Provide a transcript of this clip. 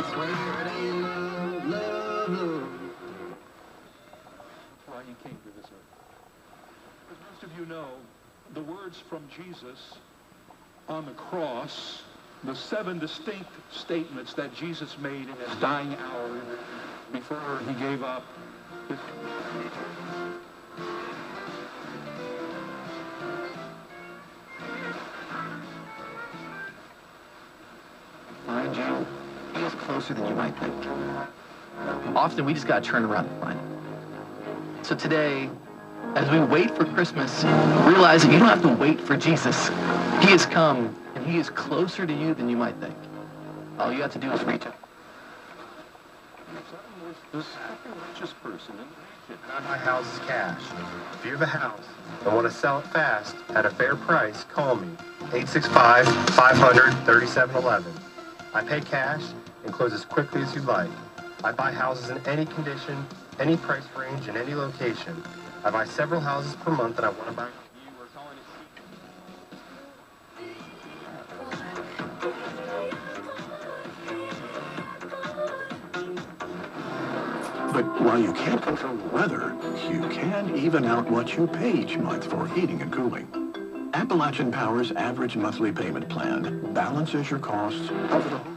swear it ain't love, love, love. Why he came to this earth. As most of you know, the words from Jesus on the cross, the 7 distinct statements that Jesus made in his dying hour before he gave up his... Mind you, he is closer than you might think. Often we just gotta turn around and find him. So today, as we wait for Christmas, realize that you don't have to wait for Jesus. He has come, and he is closer to you than you might think. All you have to do is reach out. This richest person in the region. I buy houses cash. If you have a house and want to sell it fast at a fair price, call me. 865-500-3711. I pay cash and close as quickly as you like. I buy houses in any condition, any price range, in any location. I buy several houses per month that I want to buy. You are calling it. But while you can't control the weather, you can even out what you pay each month for heating and cooling. Appalachian Power's average monthly payment plan balances your costs over the whole